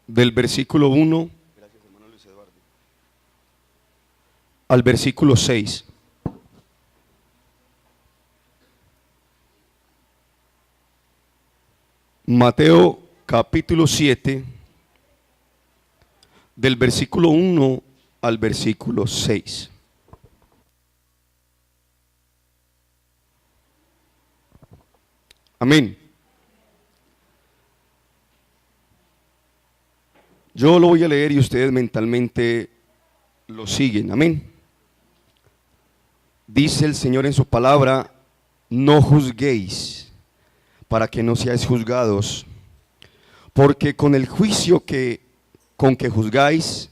del versículo 1 al versículo 6. Mateo capítulo 7, del versículo 1 al versículo 6. Amén. Yo lo voy a leer y ustedes mentalmente lo siguen. Amén. Dice el Señor en su palabra: no juzguéis para que no seáis juzgados, porque con el juicio con que juzgáis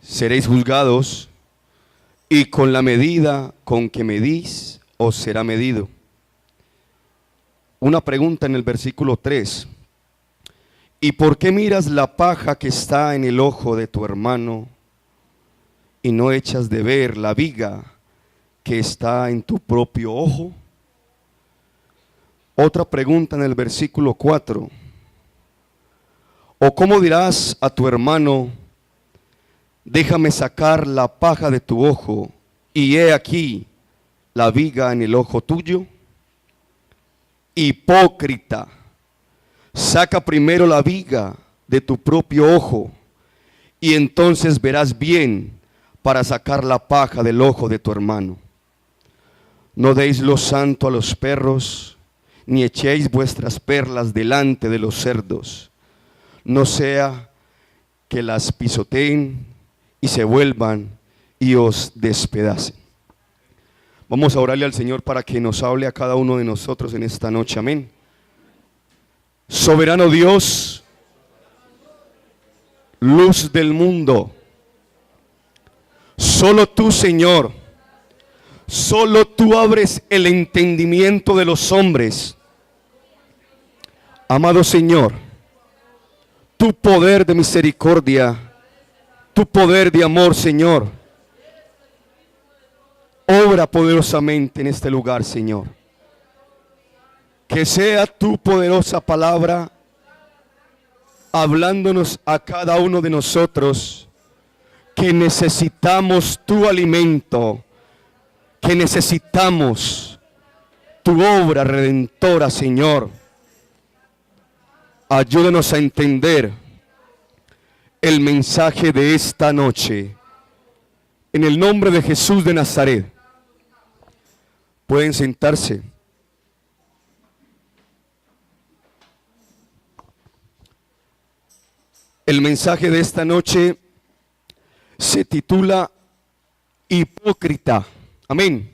seréis juzgados, y con la medida con que medís os será medido. Una pregunta en el versículo 3. ¿Y por qué miras la paja que está en el ojo de tu hermano y no echas de ver la viga que está en tu propio ojo? Otra pregunta en el versículo 4. ¿O cómo dirás a tu hermano: déjame sacar la paja de tu ojo, y he aquí la viga en el ojo tuyo? Hipócrita, saca primero la viga de tu propio ojo, y entonces verás bien para sacar la paja del ojo de tu hermano. No deis lo santo a los perros, ni echéis vuestras perlas delante de los cerdos, no sea que las pisoteen y se vuelvan y os despedacen. Vamos a orarle al Señor para que nos hable a cada uno de nosotros en esta noche. Amén. Soberano Dios, luz del mundo, solo tú, Señor, solo tú abres el entendimiento de los hombres. Amado Señor, tu poder de misericordia, tu poder de amor, Señor, obra poderosamente en este lugar, Señor. Que sea tu poderosa palabra hablándonos a cada uno de nosotros, que necesitamos tu alimento, que necesitamos tu obra redentora, Señor. Ayúdanos a entender el mensaje de esta noche. En el nombre de Jesús de Nazaret. Pueden sentarse. El mensaje de esta noche se titula Hipócrita. Amén.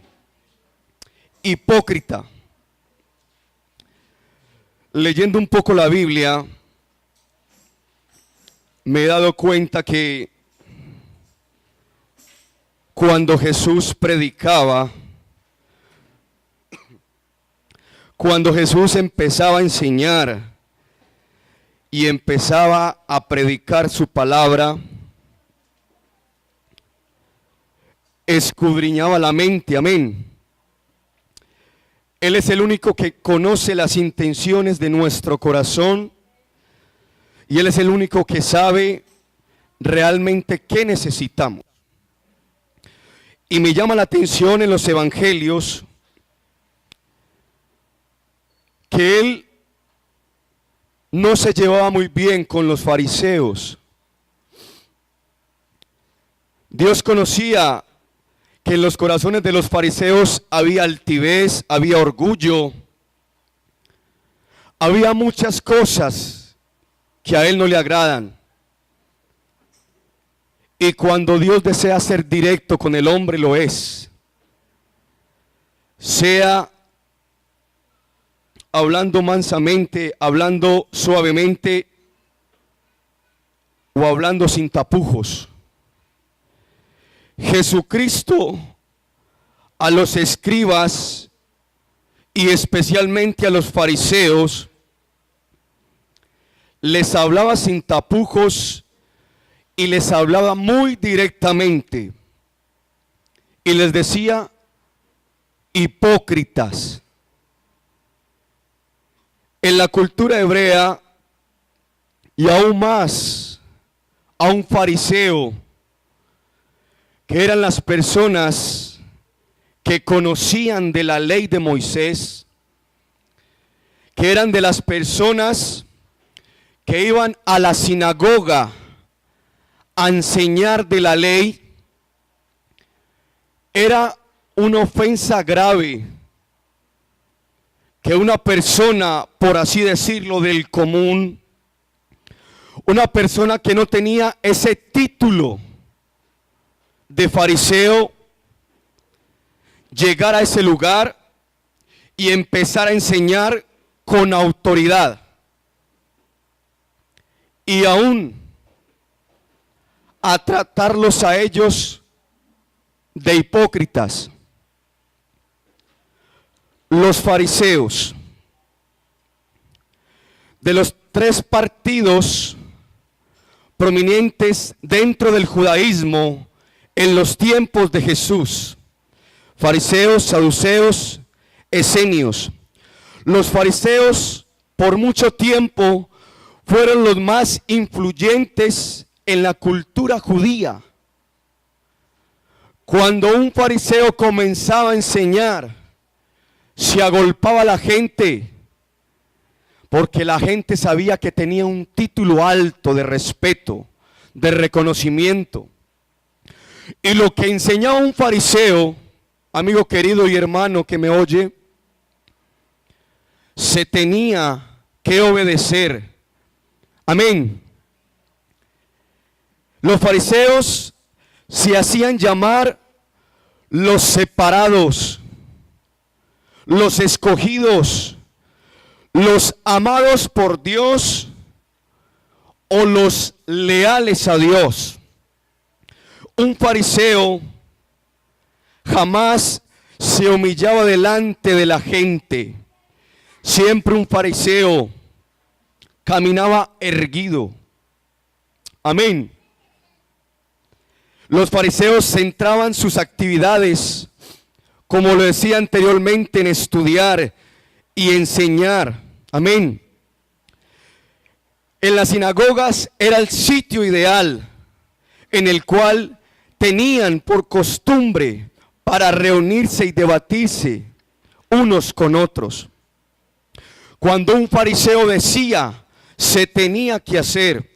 Hipócrita. Leyendo un poco la Biblia, me he dado cuenta que cuando Jesús predicaba, cuando Jesús empezaba a enseñar y empezaba a predicar su palabra, escudriñaba la mente. Amén. Él es el único que conoce las intenciones de nuestro corazón, y Él es el único que sabe realmente qué necesitamos. Y me llama la atención en los evangelios que Él no se llevaba muy bien con los fariseos. Dios conocía que en los corazones de los fariseos había altivez, había orgullo, había muchas cosas que a Él no le agradan. Y cuando Dios desea ser directo con el hombre, lo es. Sea hablando mansamente, hablando suavemente, o hablando sin tapujos. Jesucristo a los escribas y especialmente a los fariseos les hablaba sin tapujos y les hablaba muy directamente y les decía: hipócritas. En la cultura hebrea y aún más a un fariseo, que eran las personas que conocían de la ley de Moisés, que eran de las personas que iban a la sinagoga a enseñar de la ley, era una ofensa grave que una persona, por así decirlo, del común, una persona que no tenía ese título de fariseo, llegar a ese lugar y empezar a enseñar con autoridad. Y aún a tratarlos a ellos de hipócritas. Los fariseos, de los tres partidos prominentes dentro del judaísmo en los tiempos de Jesús: fariseos, saduceos, esenios. Los fariseos por mucho tiempo fueron los más influyentes en la cultura judía. Cuando un fariseo comenzaba a enseñar, se agolpaba a la gente, porque la gente sabía que tenía un título alto de respeto, de reconocimiento. Y lo que enseñaba un fariseo, amigo querido y hermano que me oye, se tenía que obedecer. Amén. Los fariseos se hacían llamar los separados, los escogidos, los amados por Dios o los leales a Dios. Un fariseo jamás se humillaba delante de la gente. Siempre un fariseo caminaba erguido. Amén. Los fariseos centraban sus actividades, como lo decía anteriormente, en estudiar y enseñar. Amén. En las sinagogas era el sitio ideal en el cual tenían por costumbre para reunirse y debatirse unos con otros. Cuando un fariseo decía, se tenía que hacer.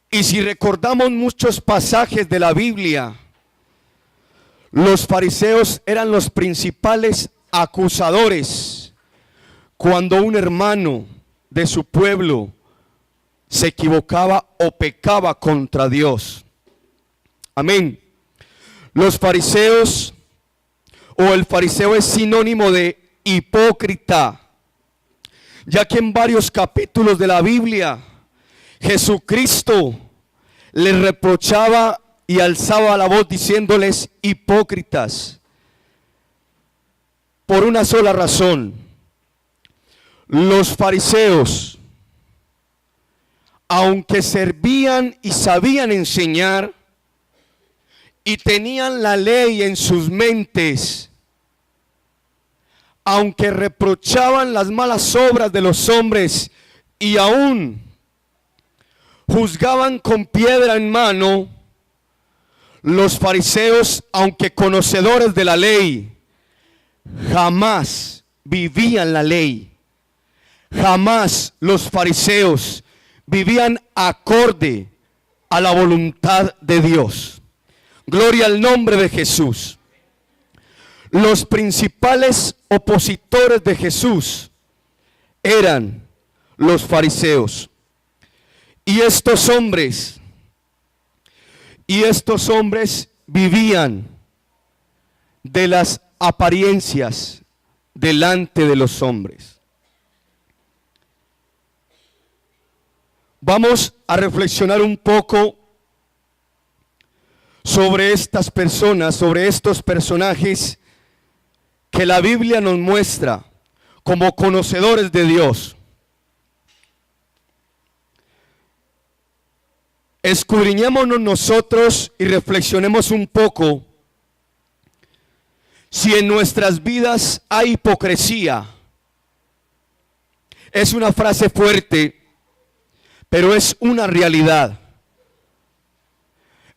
Y si recordamos muchos pasajes de la Biblia, los fariseos eran los principales acusadores cuando un hermano de su pueblo se equivocaba o pecaba contra Dios. Amén. Los fariseos, o el fariseo, es sinónimo de hipócrita, ya que en varios capítulos de la Biblia Jesucristo les reprochaba y alzaba la voz diciéndoles hipócritas, por una sola razón. Los fariseos, aunque servían y sabían enseñar y tenían la ley en sus mentes, aunque reprochaban las malas obras de los hombres y aún juzgaban con piedra en mano, los fariseos, aunque conocedores de la ley, jamás vivían la ley. Jamás los fariseos vivían acorde a la voluntad de Dios. Gloria al nombre de Jesús. Los principales opositores de Jesús eran los fariseos. Y estos hombres vivían de las apariencias delante de los hombres. Vamos a reflexionar un poco sobre estas personas, sobre estos personajes que la Biblia nos muestra como conocedores de Dios. Escudriñémonos nosotros y reflexionemos un poco si en nuestras vidas hay hipocresía. Es una frase fuerte, pero es una realidad.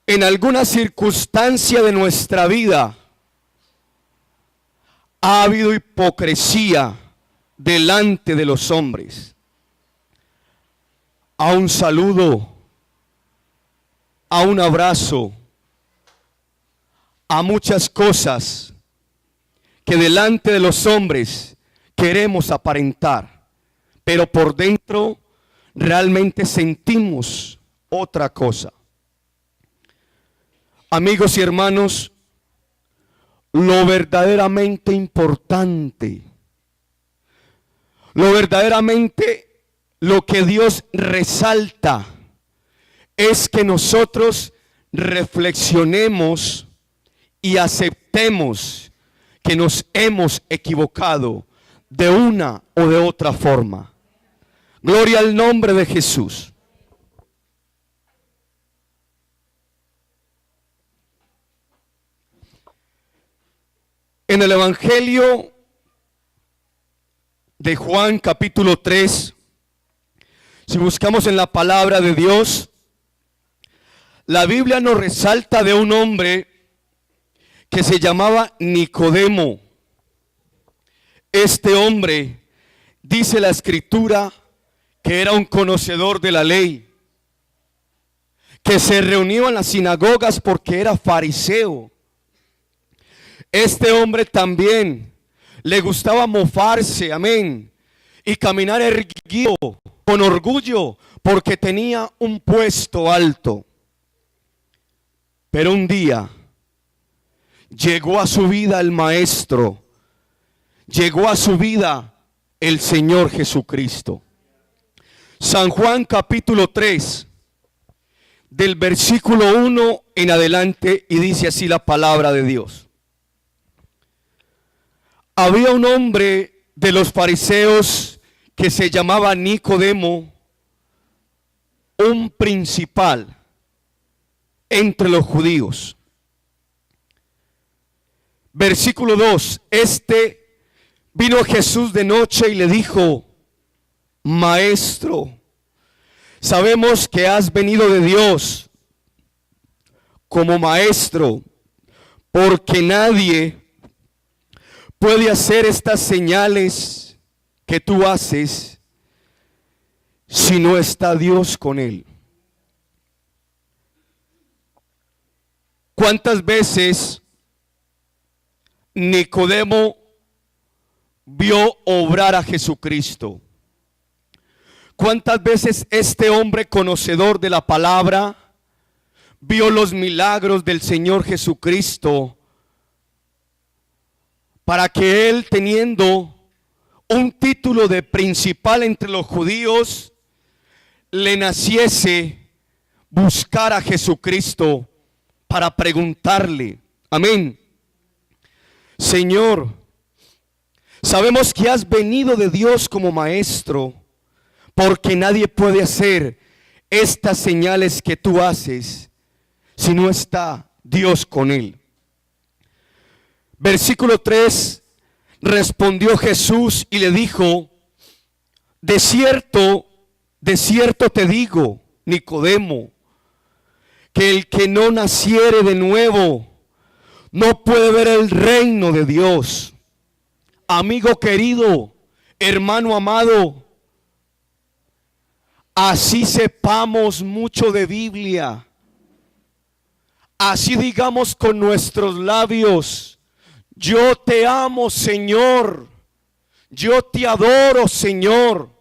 en alguna circunstancia de nuestra vida ha habido hipocresía delante de los hombres, a un saludo, a un abrazo, a muchas cosas que delante de los hombres queremos aparentar, pero por dentro realmente sentimos otra cosa. Amigos y hermanos, lo verdaderamente importante, lo que Dios resalta es que nosotros reflexionemos y aceptemos que nos hemos equivocado de una o de otra forma. Gloria al nombre de Jesús. En el Evangelio de Juan capítulo 3, si buscamos en la palabra de Dios, la Biblia nos resalta de un hombre que se llamaba Nicodemo. Este hombre, dice la Escritura, que era un conocedor de la ley, que se reunió en las sinagogas porque era fariseo. Este hombre también le gustaba mofarse, amén, y caminar erguido, con orgullo, porque tenía un puesto alto. Pero un día llegó a su vida el Maestro, llegó a su vida el Señor Jesucristo. San Juan capítulo 3, del versículo 1 en adelante, y dice así la palabra de Dios. Había un hombre de los fariseos que se llamaba Nicodemo, un principal entre los judíos. Versículo 2, vino Jesús de noche y le dijo: Maestro, sabemos que has venido de Dios como maestro, porque nadie puede hacer estas señales que tú haces si no está Dios con él. ¿Cuántas veces Nicodemo vio obrar a Jesucristo? ¿Cuántas veces este hombre conocedor de la palabra vio los milagros del Señor Jesucristo, para que él, teniendo un título de principal entre los judíos, le naciese buscar a Jesucristo para preguntarle? Amén. Señor, sabemos que has venido de Dios como maestro, porque nadie puede hacer estas señales que tú haces si no está Dios con él. Versículo 3, respondió Jesús y le dijo: de cierto te digo, Nicodemo, que el que no naciere de nuevo no puede ver el reino de Dios. Amigo querido, hermano amado, así sepamos mucho de Biblia, así digamos con nuestros labios: yo te amo, Señor, yo te adoro, Señor.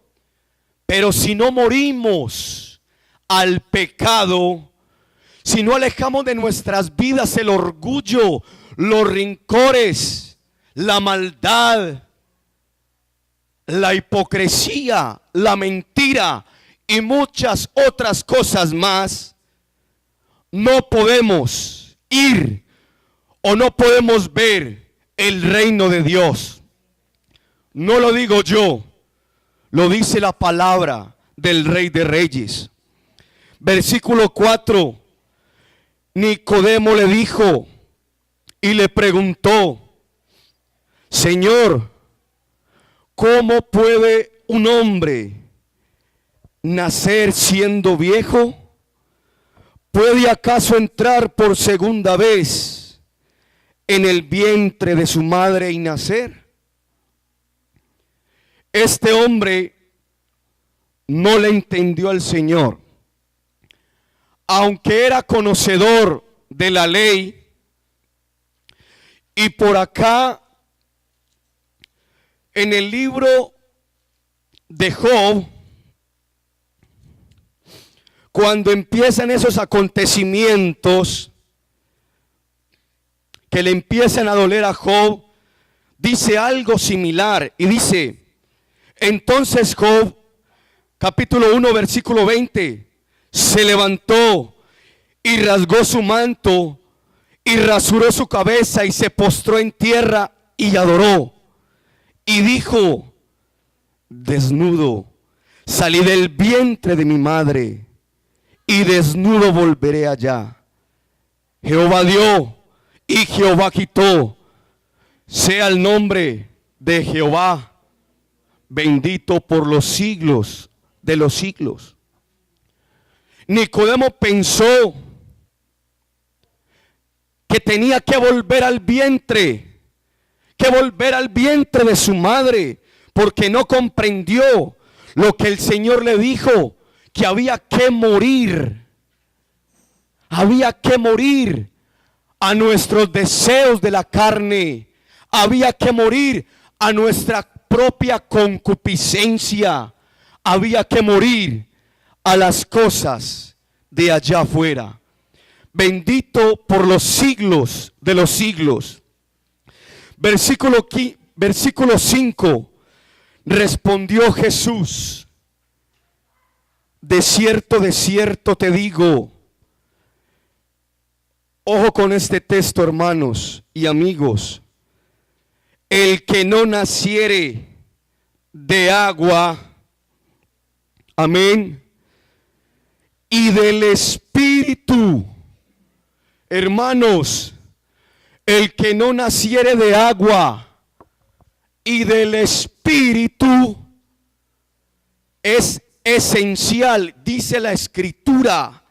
Pero si no morimos al pecado, si no alejamos de nuestras vidas el orgullo, los rencores, la maldad, la hipocresía, la mentira y muchas otras cosas más, no podemos ir o no podemos ver el reino de Dios. No lo digo yo, lo dice la palabra del Rey de Reyes. Versículo 4, Nicodemo le dijo y le preguntó: Señor, ¿cómo puede un hombre nacer siendo viejo? ¿puede acaso entrar por segunda vez en el vientre de su madre y nacer? Este hombre no le entendió al Señor. Aunque era conocedor de la ley, y por acá en el libro de Job, cuando empiezan esos acontecimientos que le empiezan a doler a Job, dice algo similar y dice: entonces Job, capítulo 1, versículo 20, se levantó y rasgó su manto y rasuró su cabeza y se postró en tierra y adoró. Y dijo: desnudo salí del vientre de mi madre y desnudo volveré allá. Jehová dio y Jehová quitó. Sea el nombre de Jehová bendito por los siglos de los siglos. Nicodemo pensó que tenía que volver al vientre, de su madre, porque no comprendió lo que el Señor le dijo, que había que morir a nuestros deseos de la carne, había que morir a nuestra propia concupiscencia, había que morir a las cosas de allá afuera. Bendito por los siglos de los siglos. Versículo 5. Respondió Jesús: de cierto te digo. Ojo con este texto, hermanos y amigos. El que no naciere de agua, amén, y del Espíritu, hermanos, el que no naciere de agua y del Espíritu es esencial, dice la Escritura,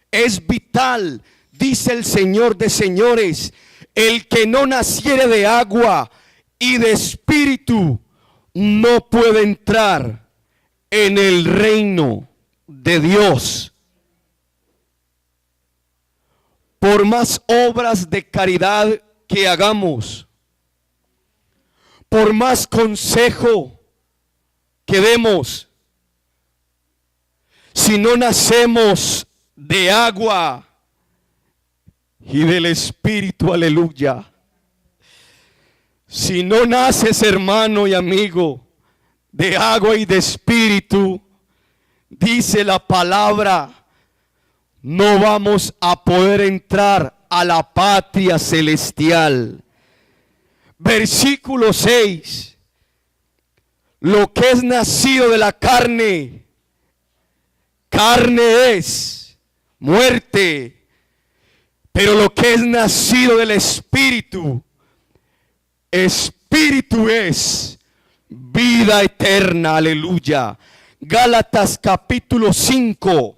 es vital, dice el Señor de señores. El que no naciere de agua y de Espíritu no puede entrar en el reino de Dios. Por más obras de caridad que hagamos, por más consejo que demos, si no nacemos de agua y del Espíritu, aleluya. Si no naces, hermano y amigo, de agua y de Espíritu, dice la palabra, no vamos a poder entrar a la patria celestial. Versículo 6. Lo que es nacido de la carne, carne es muerte. Pero lo que es nacido del Espíritu, Espíritu es vida eterna. Aleluya. Gálatas capítulo 5.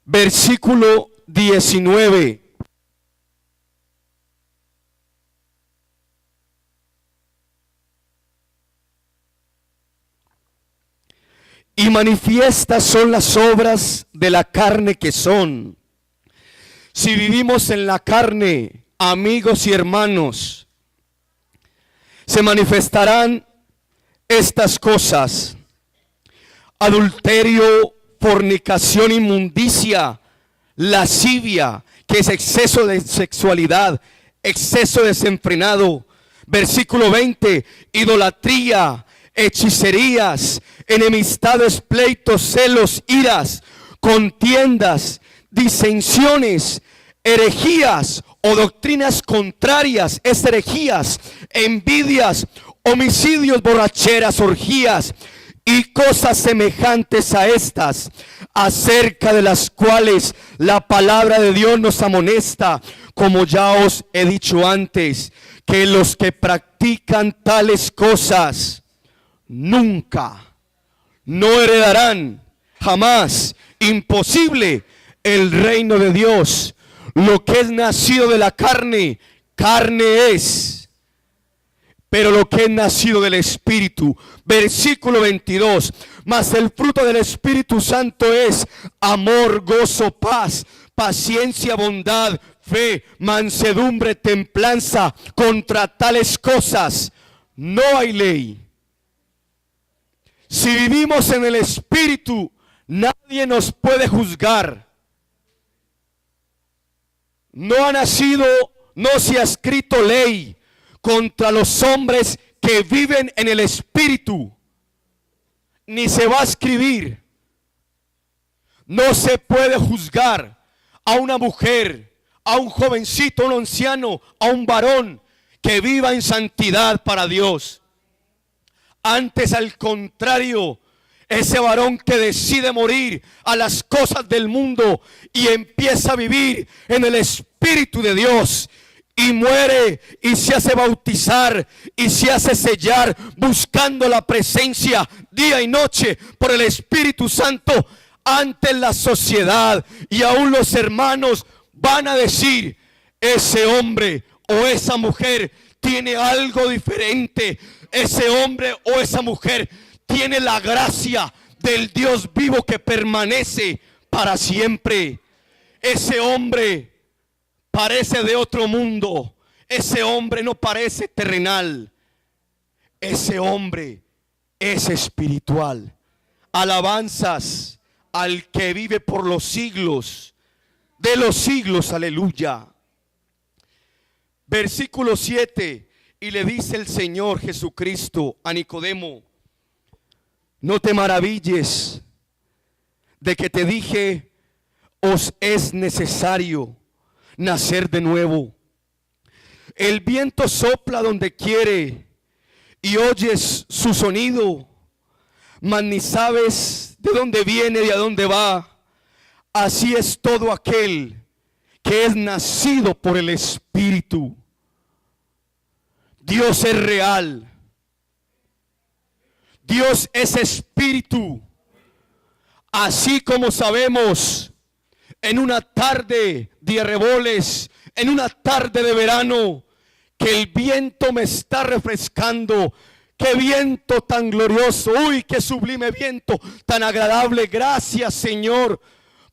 Versículo 19. Y manifiestas son las obras de la carne, que son: si vivimos en la carne, amigos y hermanos, se manifestarán estas cosas: adulterio, fornicación, inmundicia, lascivia, que es exceso de sexualidad, exceso desenfrenado. Versículo 20, idolatría, hechicerías, enemistades, pleitos, celos, iras, contiendas, disensiones, herejías o doctrinas contrarias, herejías, envidias, homicidios, borracheras, orgías y cosas semejantes a estas, acerca de las cuales la palabra de Dios nos amonesta, como ya os he dicho antes, que los que practican tales cosas nunca no heredarán jamás, imposible, el reino de Dios. Lo que es nacido de la carne, carne es. Pero lo que es nacido del Espíritu, versículo 22, mas el fruto del Espíritu Santo es amor, gozo, paz, paciencia, bondad, fe, mansedumbre, templanza. Contra tales cosas no hay ley. Si vivimos en el Espíritu, nadie nos puede juzgar. No ha nacido, no se ha escrito ley contra los hombres que viven en el Espíritu, ni se va a escribir. No se puede juzgar a una mujer, a un jovencito, a un anciano, a un varón que viva en santidad para Dios. Antes, al contrario, ese varón que decide morir a las cosas del mundo y empieza a vivir en el Espíritu de Dios, y muere y se hace bautizar y se hace sellar, buscando la presencia día y noche por el Espíritu Santo, ante la sociedad y aún los hermanos van a decir: ese hombre o esa mujer tiene algo diferente. Ese hombre o esa mujer tiene la gracia del Dios vivo que permanece para siempre. Ese hombre parece de otro mundo. Ese hombre no parece terrenal. Ese hombre es espiritual. Alabanzas al que vive por los siglos de los siglos. Aleluya. Versículo 7. Y le dice el Señor Jesucristo a Nicodemo: no te maravilles de que te dije, os es necesario nacer de nuevo. El viento sopla donde quiere y oyes su sonido, mas ni sabes de dónde viene y a dónde va. Así es todo aquel que es nacido por el Espíritu. Dios es real. Dios es espíritu. Así como sabemos en una tarde de arreboles, en una tarde de verano, que el viento me está refrescando. Qué viento tan glorioso. Uy, qué sublime viento, tan agradable. Gracias, Señor,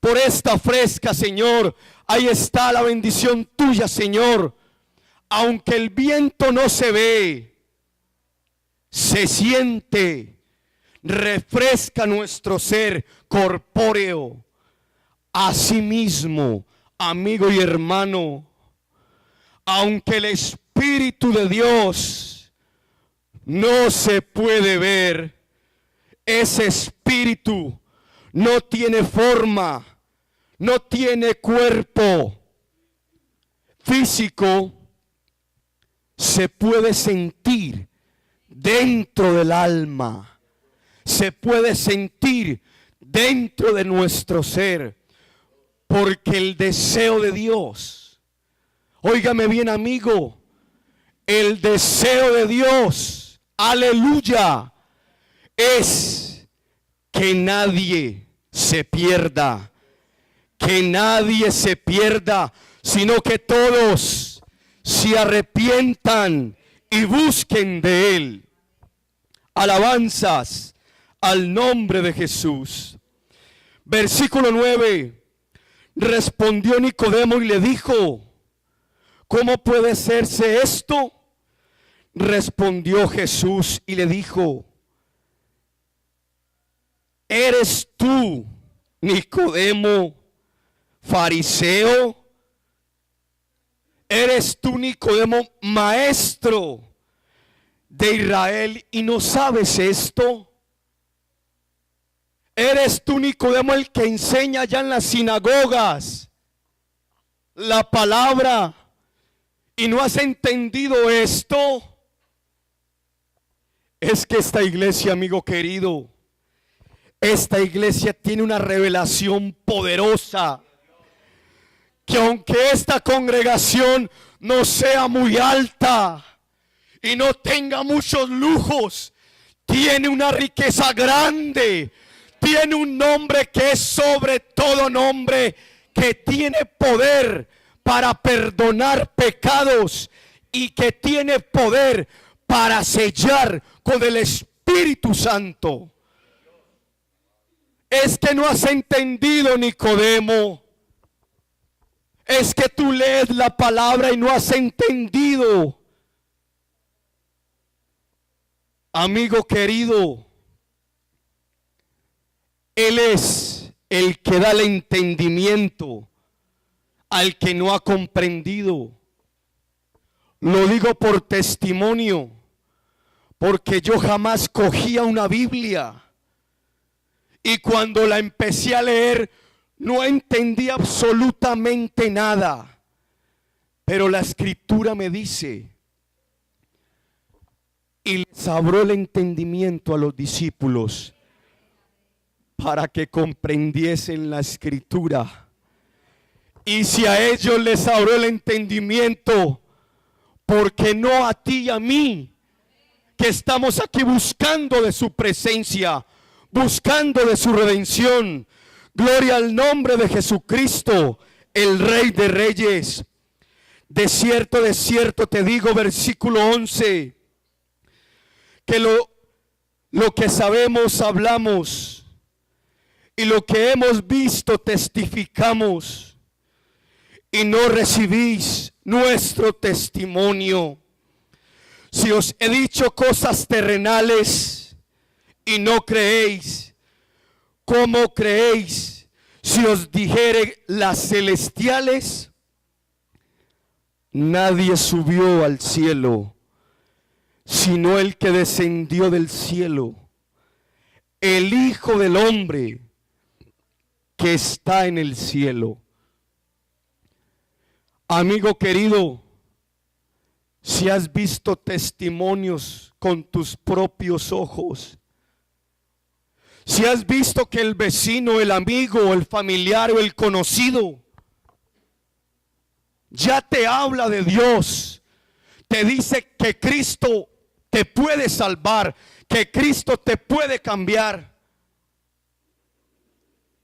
por esta fresca, Señor. Ahí está la bendición tuya, Señor. Aunque el viento no se ve, se siente, refresca nuestro ser corpóreo. Asimismo, amigo y hermano, aunque el Espíritu de Dios no se puede ver, ese Espíritu no tiene forma, no tiene cuerpo físico, se puede sentir dentro del alma, se puede sentir dentro de nuestro ser, porque el deseo de Dios, óigame bien, amigo, el deseo de Dios, aleluya, es que nadie se pierda, sino que todos se arrepientan y busquen de Él. Alabanzas al nombre de Jesús. Versículo 9. Respondió Nicodemo y le dijo: ¿cómo puede hacerse esto? Respondió Jesús y le dijo: ¿eres tú, Nicodemo, fariseo? ¿Eres tú, Nicodemo, maestro de Israel, y no sabes esto? ¿Eres tú, Nicodemo, el que enseña ya en las sinagogas la palabra y no has entendido esto? Es que esta iglesia, amigo querido, esta iglesia tiene una revelación poderosa, que aunque esta congregación no sea muy alta y no tenga muchos lujos, tiene una riqueza grande, tiene un nombre que es sobre todo nombre, que tiene poder para perdonar pecados y que tiene poder para sellar con el Espíritu Santo. Es que no has entendido, Nicodemo. Es que tú lees la palabra y no has entendido. Amigo querido, Él es el que da el entendimiento al que no ha comprendido. Lo digo por testimonio, porque yo jamás cogía una Biblia y cuando la empecé a leer no entendí absolutamente nada. Pero la Escritura me dice, y les abrió el entendimiento a los discípulos para que comprendiesen la Escritura. Y si a ellos les abrió el entendimiento, ¿por qué no a ti y a mí, que estamos aquí buscando de su presencia, buscando de su redención? Gloria al nombre de Jesucristo, el Rey de Reyes. De cierto te digo, versículo 11, que lo que sabemos hablamos y lo que hemos visto testificamos, y no recibís nuestro testimonio. Si os he dicho cosas terrenales y no creéis, ¿cómo creéis si os dijere las celestiales? Nadie subió al cielo, sino el que descendió del cielo, el Hijo del Hombre que está en el cielo. Amigo querido, si has visto testimonios con tus propios ojos, si has visto que el vecino, el amigo, el familiar o el conocido ya te habla de Dios, te dice que Cristo te puede salvar, que Cristo te puede cambiar,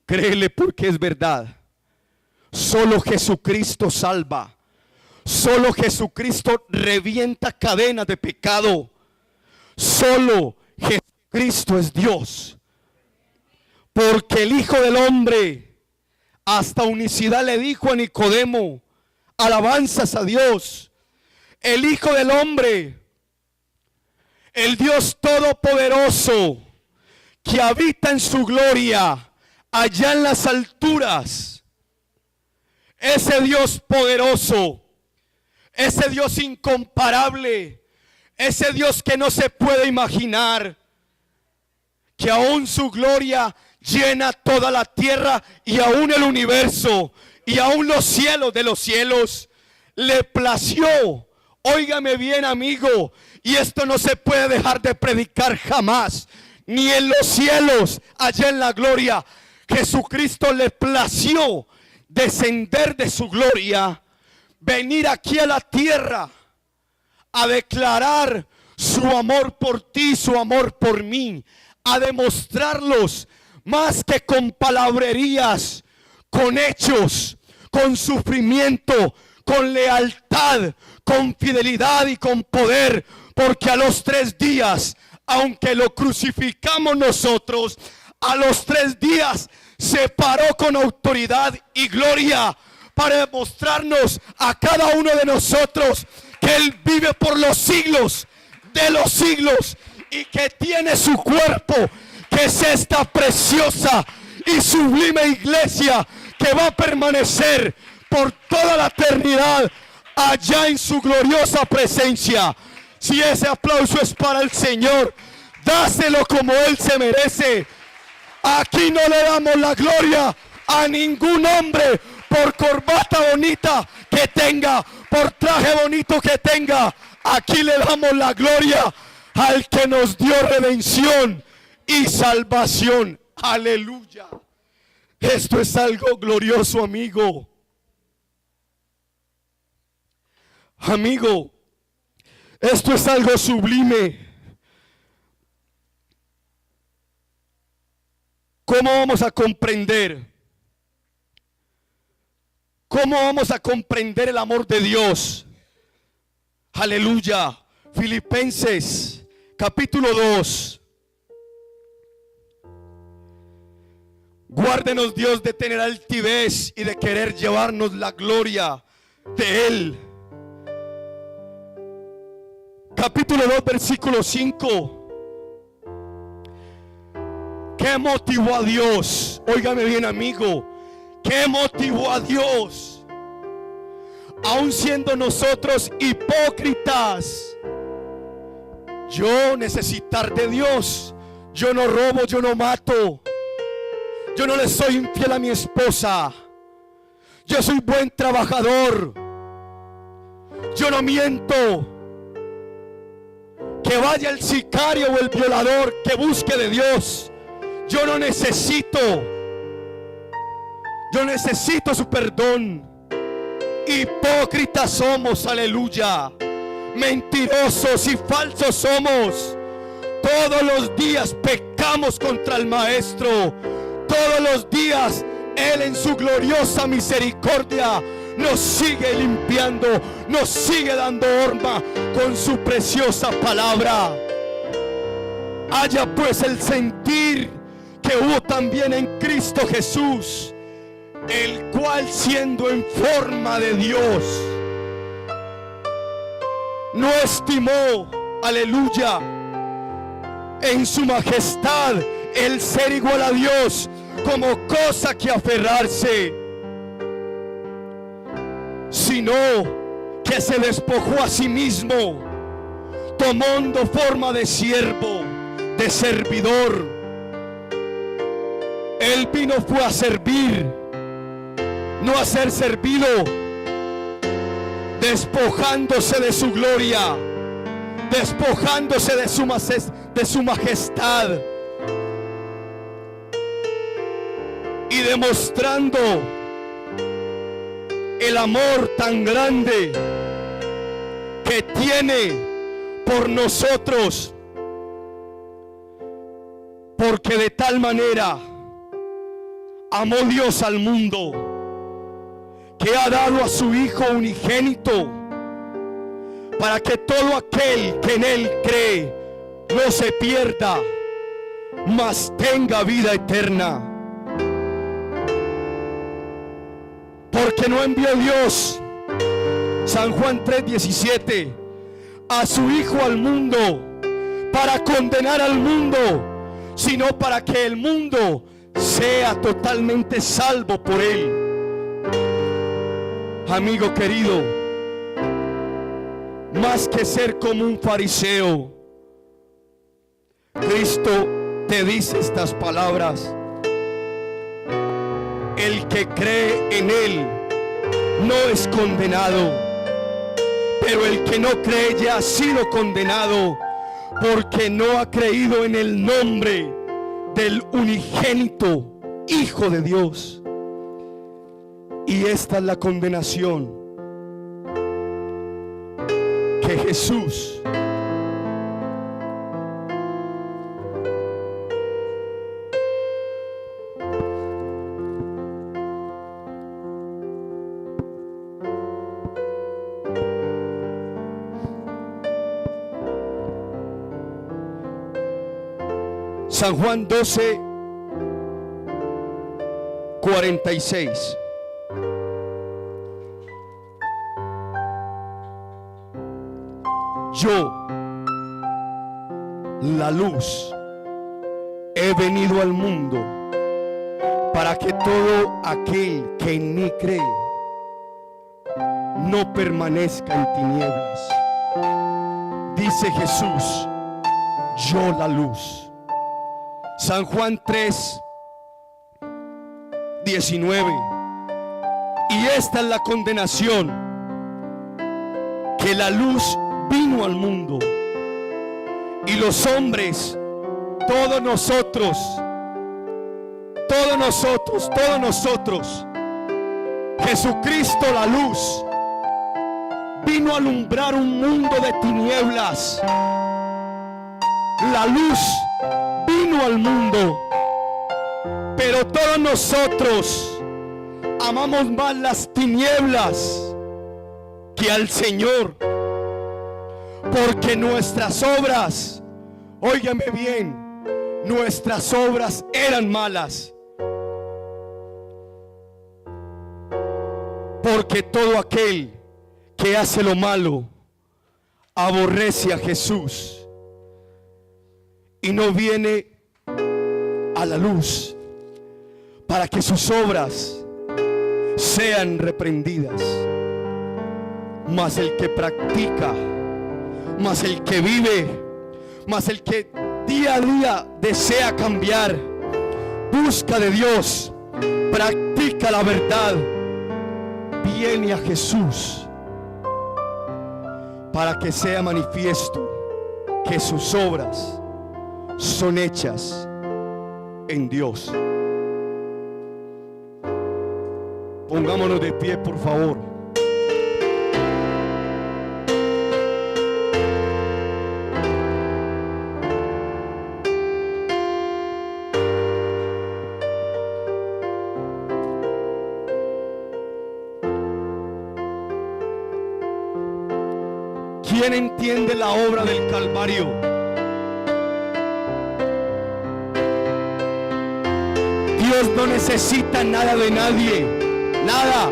créele, porque es verdad. Solo Jesucristo salva. Solo Jesucristo revienta cadenas de pecado. Solo Jesucristo es Dios. Porque el Hijo del Hombre, hasta unicidad le dijo a Nicodemo, alabanzas a Dios, el Hijo del Hombre, el Dios Todopoderoso, que habita en su gloria, allá en las alturas, ese Dios poderoso, ese Dios incomparable, ese Dios que no se puede imaginar, que aún su gloria llena toda la tierra y aún el universo y aún los cielos de los cielos, le plació. Óigame bien, amigo, y esto no se puede dejar de predicar jamás, ni en los cielos, allá en la gloria. Jesucristo le plació descender de su gloria, venir aquí a la tierra a declarar su amor por ti, su amor por mí, a demostrarlos más que con palabrerías, con hechos, con sufrimiento, con lealtad, con fidelidad y con poder, porque a los 3 días, aunque lo crucificamos nosotros, a los 3 días se paró con autoridad y gloria para demostrarnos a cada uno de nosotros que Él vive por los siglos de los siglos y que tiene su cuerpo, que es esta preciosa y sublime iglesia que va a permanecer por toda la eternidad allá en su gloriosa presencia. Si ese aplauso es para el Señor, dáselo como Él se merece. Aquí no le damos la gloria a ningún hombre por corbata bonita que tenga, por traje bonito que tenga. Aquí le damos la gloria al que nos dio redención y salvación. Aleluya. Esto es algo glorioso, amigo. Amigo, esto es algo sublime. ¿Cómo vamos a comprender? ¿Cómo vamos a comprender el amor de Dios? Aleluya. Filipenses capítulo 2. Guárdenos Dios de tener altivez y de querer llevarnos la gloria de Él. Capítulo 2, versículo 5. ¿Qué motivó a Dios? Óigame bien, amigo. ¿Qué motivó a Dios? Aun siendo nosotros hipócritas, yo necesitar de Dios. Yo no robo, yo no mato. Yo no le soy infiel a mi esposa. Yo soy buen trabajador. Yo no miento. Que vaya el sicario o el violador, que busque de Dios. Yo no necesito. Yo necesito su perdón. Hipócritas somos, aleluya. Mentirosos y falsos somos. Todos los días pecamos contra el Maestro. Todos los días Él en su gloriosa misericordia nos sigue limpiando, nos sigue dando horma con su preciosa palabra. Haya pues el sentir que hubo también en Cristo Jesús, el cual siendo en forma de Dios, no estimó, aleluya, en su majestad el ser igual a Dios como cosa que aferrarse, sino que se despojó a sí mismo, tomando forma de siervo, de servidor. Él vino fue a servir, no a ser servido, despojándose de su gloria, despojándose de su majestad y demostrando el amor tan grande que tiene por nosotros, porque de tal manera amó Dios al mundo que ha dado a su Hijo unigénito, para que todo aquel que en Él cree no se pierda, mas tenga vida eterna. Porque no envió Dios, San Juan 3:17, a su Hijo al mundo para condenar al mundo, sino para que el mundo sea totalmente salvo por Él. Amigo querido, más que ser como un fariseo, Cristo te dice estas palabras: el que cree en Él no es condenado, pero el que no cree ya ha sido condenado, porque no ha creído en el nombre del unigénito Hijo de Dios. Y esta es la condenación, que Jesús San Juan 12:46. Yo, la luz, he venido al mundo para que todo aquel que en mí cree no permanezca en tinieblas. Dice Jesús, yo la luz. San Juan 3:19. Y esta es la condenación, que la luz vino al mundo, y los hombres, todos nosotros, Jesucristo la luz, vino a alumbrar un mundo de tinieblas. La luz vino al mundo, Pero todos nosotros amamos más las tinieblas que al Señor, porque nuestras obras, óigame bien, nuestras obras eran malas. Porque todo aquel que hace lo malo aborrece a Jesús y no viene a la luz para que sus obras sean reprendidas. Mas el que practica, mas el que vive, mas el que día a día desea cambiar, busca de Dios, practica la verdad, viene a Jesús para que sea manifiesto que sus obras son hechas en Dios. Pongámonos de pie, por favor. ¿Quién entiende la obra del Calvario? Dios no necesita nada de nadie, nada.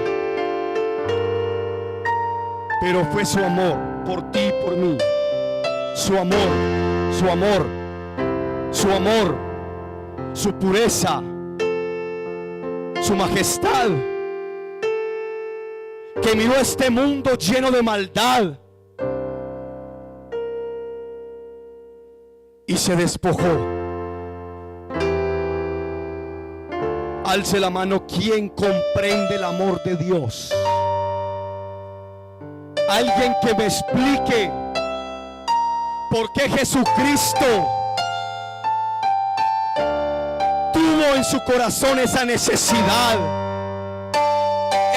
Pero fue su amor por ti y por mí. Su amor, su amor, su amor, su pureza, su majestad, que miró este mundo lleno de maldad y se despojó. Alce la mano, ¿quién comprende el amor de Dios? Alguien que me explique por qué Jesucristo tuvo en su corazón esa necesidad,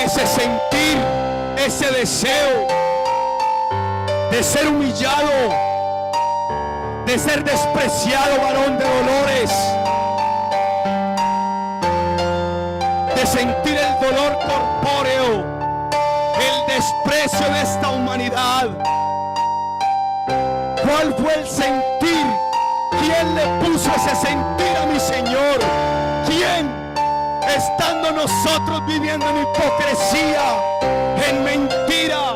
ese sentir, ese deseo de ser humillado, de ser despreciado, varón de dolores, de sentir el dolor corpóreo, el desprecio de esta humanidad. ¿Cuál fue el sentir? ¿Quién le puso ese sentir a mi Señor? ¿Quién? Estando nosotros viviendo en hipocresía, en mentira,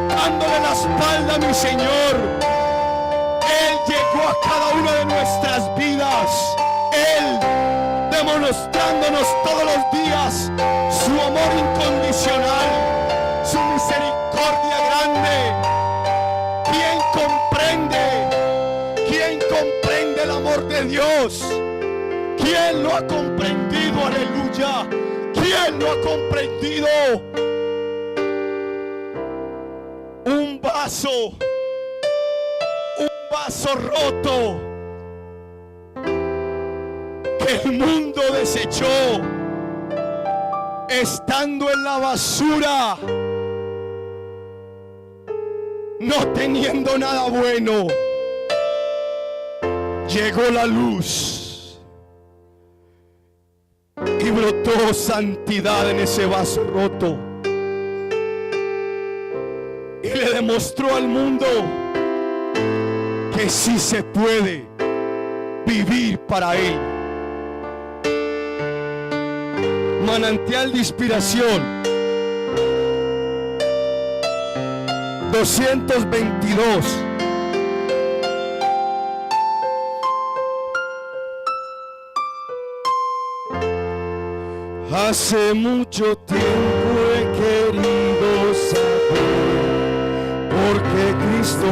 dándole la espalda a mi Señor, llegó a cada una de nuestras vidas, Él demostrándonos todos los días su amor incondicional, su misericordia grande. ¿Quién comprende el amor de Dios? ¿Quién lo ha comprendido? Aleluya. ¿Quién lo ha comprendido? Un vaso roto que el mundo desechó, estando en la basura, no teniendo nada bueno, llegó la luz y brotó santidad en ese vaso roto y le demostró al mundo que sí se puede vivir para Él. Manantial de inspiración 222. Hace mucho tiempo he querido saber por qué Cristo